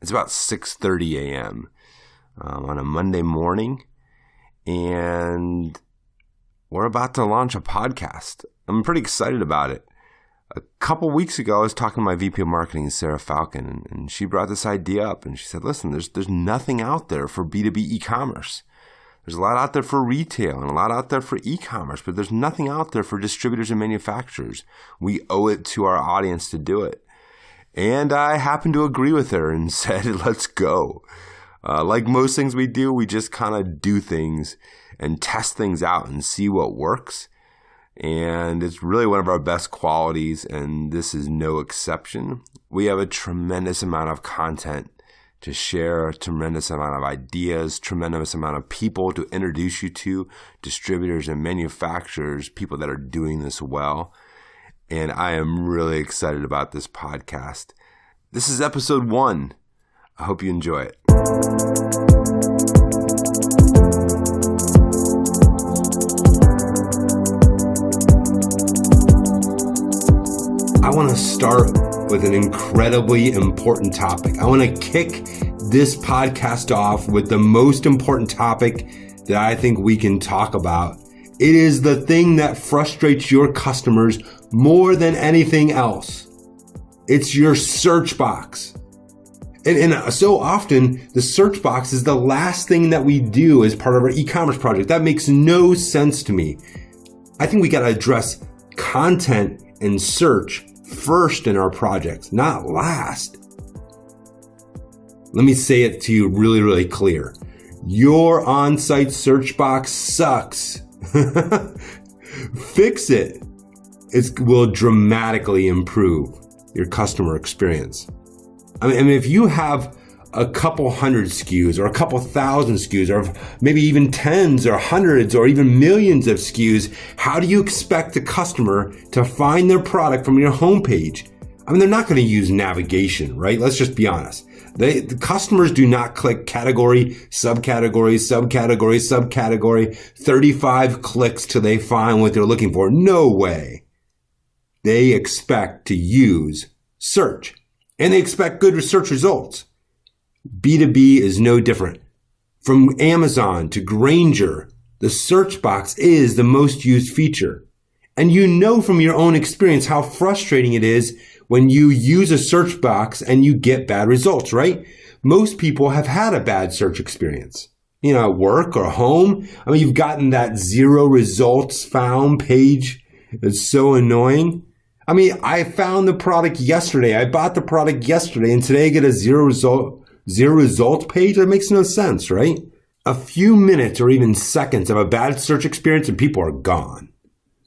It's about 6:30 a.m. On a Monday morning, and we're about to launch a podcast. I'm pretty excited about it. A couple weeks ago, I was talking to my VP of Marketing, Sarah Falcon, and she brought this idea up, and she said, listen, there's nothing out there for B2B e-commerce. There's a lot out there for retail and a lot out there for e-commerce, but there's nothing out there for distributors and manufacturers. We owe it to our audience to do it. And I happened to agree with her and said, let's go. Like most things we do, we just kind of do things and test things out and see what works. And it's really one of our best qualities, and this is no exception. We have a tremendous amount of content to share, a tremendous amount of ideas, tremendous amount of people to introduce you to, distributors and manufacturers, people that are doing this well. And I am really excited about this podcast. This is episode 1. I hope you enjoy it. I want to start with an incredibly important topic. I want to kick this podcast off with the most important topic that I think we can talk about. It is the thing that frustrates your customers more than anything else. It's your search box. And so often, the search box is the last thing that we do as part of our e-commerce project. That makes no sense to me. I think we got to address content and search first in our projects, not last. Let me say it to you really, really clear. Your on-site search box sucks. Fix it. It will dramatically improve your customer experience. I mean, if you have a couple hundred SKUs or a couple thousand SKUs or maybe even tens or hundreds or even millions of SKUs, how do you expect the customer to find their product from your homepage? I mean, they're not going to use navigation, right? Let's just be honest. The customers do not click category, subcategory, 35 clicks till they find what they're looking for. No way. They expect to use search, and they expect good search results. B2B is no different. From Amazon to Grainger, the search box is the most used feature. And you know from your own experience how frustrating it is when you use a search box and you get bad results, right? Most people have had a bad search experience. At work or home. I mean, you've gotten that 0 results found page. It's so annoying. I mean, I found the product yesterday. I bought the product yesterday, and today I get a 0 result page. That makes no sense, right? A few minutes or even seconds of a bad search experience and people are gone.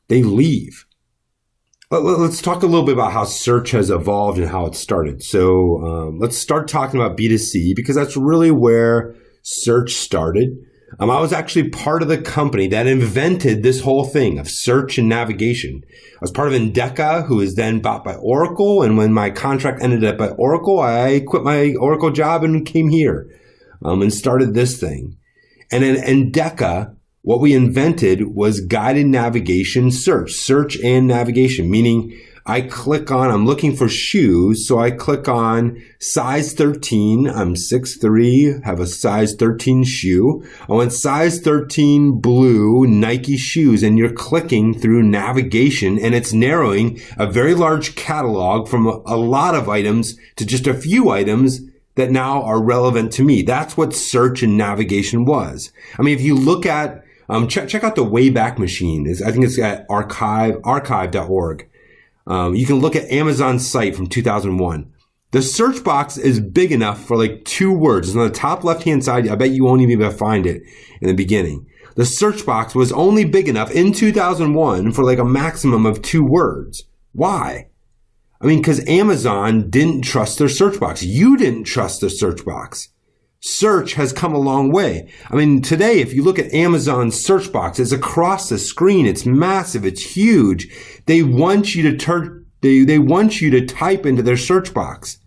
They leave. Let's talk a little bit about how search has evolved and how it started. So let's start talking about B2C because that's really where search started. I was actually part of the company that invented this whole thing of search and navigation. I was part of Endeca, who was then bought by Oracle. And when my contract ended up at Oracle, I quit my Oracle job and came here and started this thing. And in Endeca, what we invented was guided navigation search and navigation, meaning I'm looking for shoes, so I click on size 13. I'm 6'3", have a size 13 shoe. I want size 13 blue Nike shoes, and you're clicking through navigation, and it's narrowing a very large catalog from a lot of items to just a few items that now are relevant to me. That's what search and navigation was. I mean, if you look at, check out the Wayback Machine. I think it's at archive.org. You can look at Amazon's site from 2001. The search box is big enough for like 2 words. It's on the top left-hand side. I bet you won't even be able to find it in the beginning. The search box was only big enough in 2001 for like a maximum of 2 words. Why? I mean, because Amazon didn't trust their search box. You didn't trust the search box. Search has come a long way. I mean, today, if you look at Amazon's search box, it's across the screen. It's massive. It's huge. They want you to they want you to type into their search box.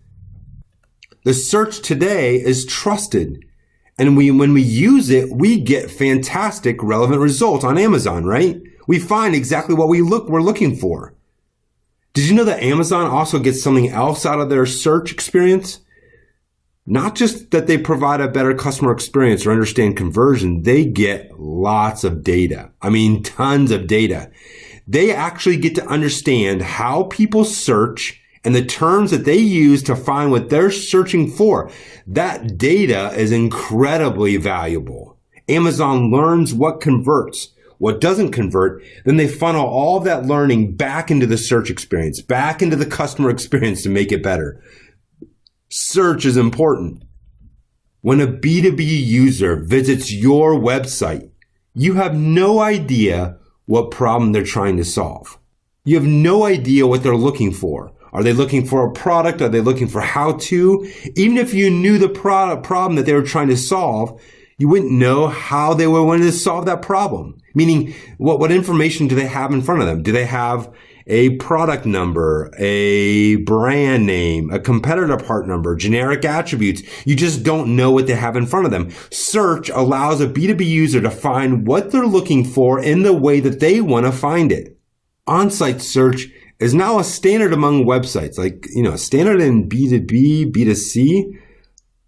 The search today is trusted. And when we use it, we get fantastic relevant results on Amazon, right? We find exactly what we're looking for. Did you know that Amazon also gets something else out of their search experience? Not just that they provide a better customer experience or understand conversion, they get lots of data. I mean, tons of data. They actually get to understand how people search and the terms that they use to find what they're searching for. That data is incredibly valuable. Amazon learns what converts, what doesn't convert, then they funnel all of that learning back into the search experience, back into the customer experience to make it better. Search is important. When a B2B user visits your website, you have no idea what problem they're trying to solve. You have no idea what they're looking for. Are they looking for a product? Are they looking for how to? Even if you knew the problem that they were trying to solve, you wouldn't know how they were going to solve that problem. Meaning, what information do they have in front of them? Do they have a product number, a brand name, a competitor part number, generic attributes? You just don't know what they have in front of them. Search allows a B2B user to find what they're looking for in the way that they want to find it. On-site search is now a standard among websites, standard in B2B, B2C,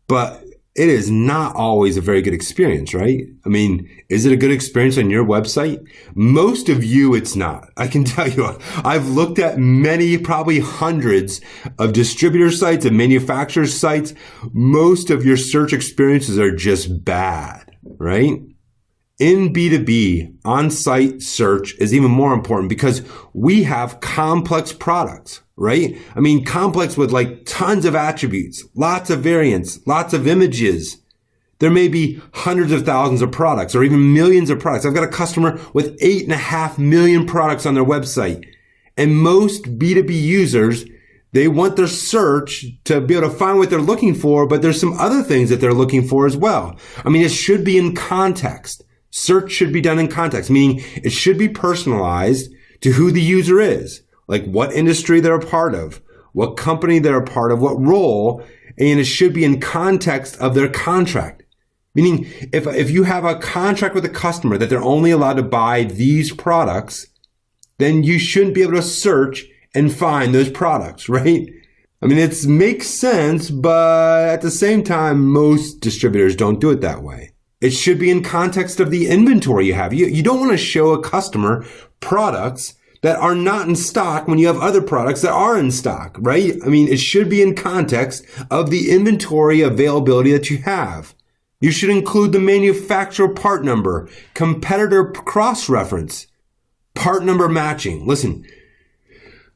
but it is not always a very good experience, right? I mean, is it a good experience on your website? Most of you, it's not. I can tell you, I've looked at many, probably hundreds of distributor sites and manufacturer sites. Most of your search experiences are just bad, right? In B2B, on-site search is even more important because we have complex products, right? I mean, complex with tons of attributes, lots of variants, lots of images. There may be hundreds of thousands of products or even millions of products. I've got a customer with 8.5 million products on their website. And most B2B users, they want their search to be able to find what they're looking for, but there's some other things that they're looking for as well. I mean, it should be in context. Search should be done in context, meaning it should be personalized to who the user is, like what industry they're a part of, what company they're a part of, what role, and it should be in context of their contract. Meaning, if you have a contract with a customer that they're only allowed to buy these products, then you shouldn't be able to search and find those products, right? I mean, it makes sense, but at the same time, most distributors don't do it that way. It should be in context of the inventory you have. You don't want to show a customer products that are not in stock when you have other products that are in stock, right? I mean, it should be in context of the inventory availability that you have. You should include the manufacturer part number, competitor cross-reference, part number matching. Listen,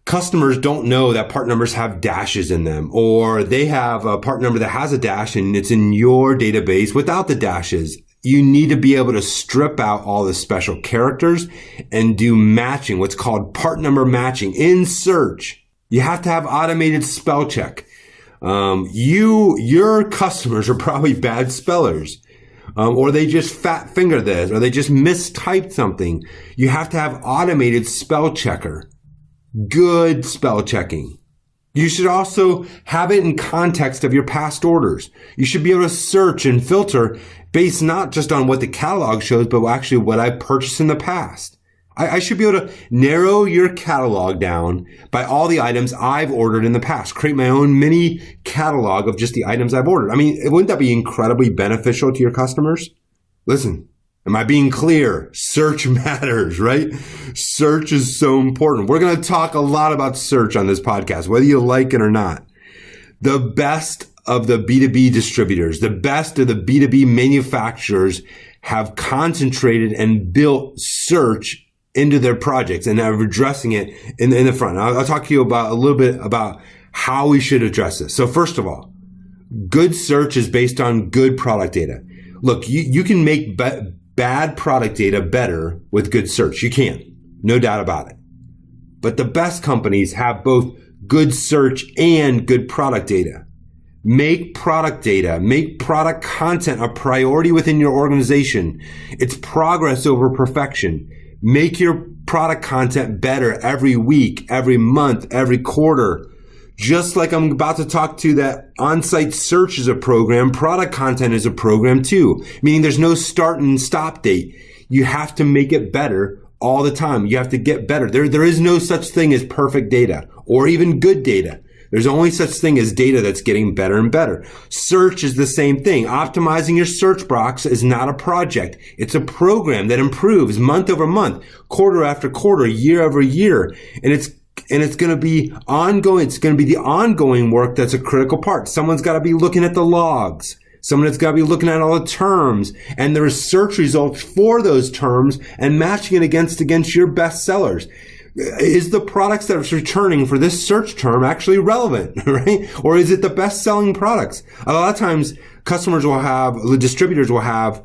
customers don't know that part numbers have dashes in them, or they have a part number that has a dash and it's in your database without the dashes. You need to be able to strip out all the special characters and do matching, what's called part number matching in search. You have to have automated spell check. Your customers are probably bad spellers. Or they just fat finger this, or they just mistyped something. You have to have automated spell checker. Good spell checking. You should also have it in context of your past orders. You should be able to search and filter based not just on what the catalog shows, but actually what I purchased in the past. I should be able to narrow your catalog down by all the items I've ordered in the past. Create my own mini catalog of just the items I've ordered. I mean, wouldn't that be incredibly beneficial to your customers? Listen. Am I being clear? Search matters, right? Search is so important. We're going to talk a lot about search on this podcast, whether you like it or not. The best of the B2B distributors, the best of the B2B manufacturers have concentrated and built search into their projects and are addressing it in the front. I'll talk to you about a little bit about how we should address this. So first of all, good search is based on good product data. Look, you can make bad product data better with good search. You can, no doubt about it. But the best companies have both good search and good product data. Make product data, make product content a priority within your organization. It's progress over perfection. Make your product content better every week, every month, every quarter. Just like I'm about to talk to that on-site search is a program, product content is a program too. Meaning there's no start and stop date. You have to make it better all the time. You have to get better. There is no such thing as perfect data or even good data. There's only such thing as data that's getting better and better. Search is the same thing. Optimizing your search box is not a project. It's a program that improves month over month, quarter after quarter, year over year. And it's going to be ongoing. It's going to be the ongoing work that's a critical part. Someone's got to be looking at the logs. Someone that's got to be looking at all the terms and the search results for those terms and matching it against your best sellers. Is the products that it's returning for this search term actually relevant, right? Or is it the best selling products? A lot of times the distributors will have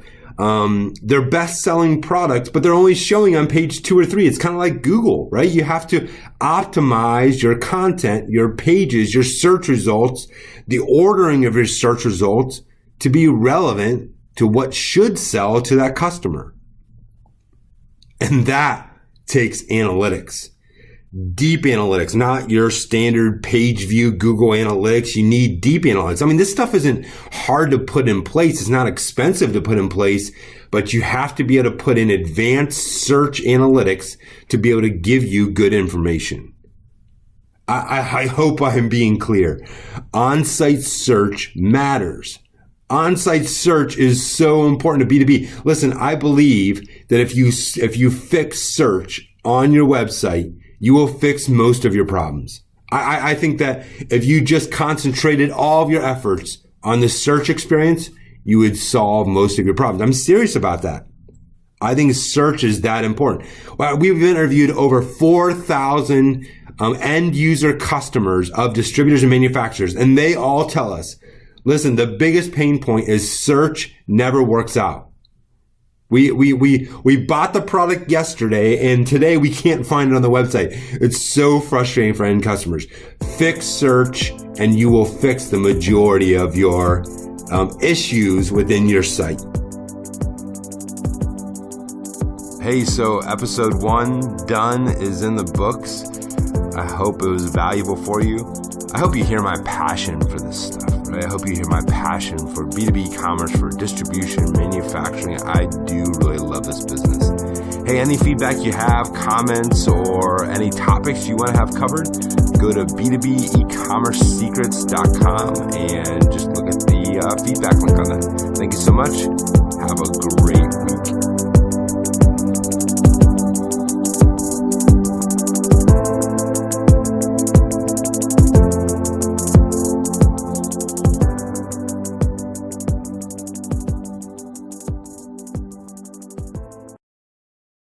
their best selling products, but they're only showing on page 2 or 3. It's kind of like Google, right? You have to optimize your content, your pages, your search results, the ordering of your search results to be relevant to what should sell to that customer. And that takes analytics, deep analytics, not your standard page view Google Analytics. You need deep analytics. I mean, this stuff isn't hard to put in place. It's not expensive to put in place, but you have to be able to put in advanced search analytics to be able to give you good information. I hope I'm being clear. On-site search matters. On-site search is so important to B2B. Listen, I believe that if you fix search on your website, you will fix most of your problems. I think that if you just concentrated all of your efforts on the search experience, you would solve most of your problems. I'm serious about that. I think search is that important. Well, we've interviewed over 4,000 end user customers of distributors and manufacturers, and they all tell us, listen, the biggest pain point is search never works out. We bought the product yesterday and today we can't find it on the website. It's so frustrating for end customers. Fix search and you will fix the majority of your issues within your site. Hey, so episode 1 done is in the books. I hope it was valuable for you. I hope you hear my passion for this stuff. Right? I hope you hear my passion for B2B e-commerce, for distribution, manufacturing. I do really love this business. Hey, any feedback you have, comments, or any topics you want to have covered, go to b2beecommercesecrets.com and just look at the feedback link on that. Thank you so much. Have a great week.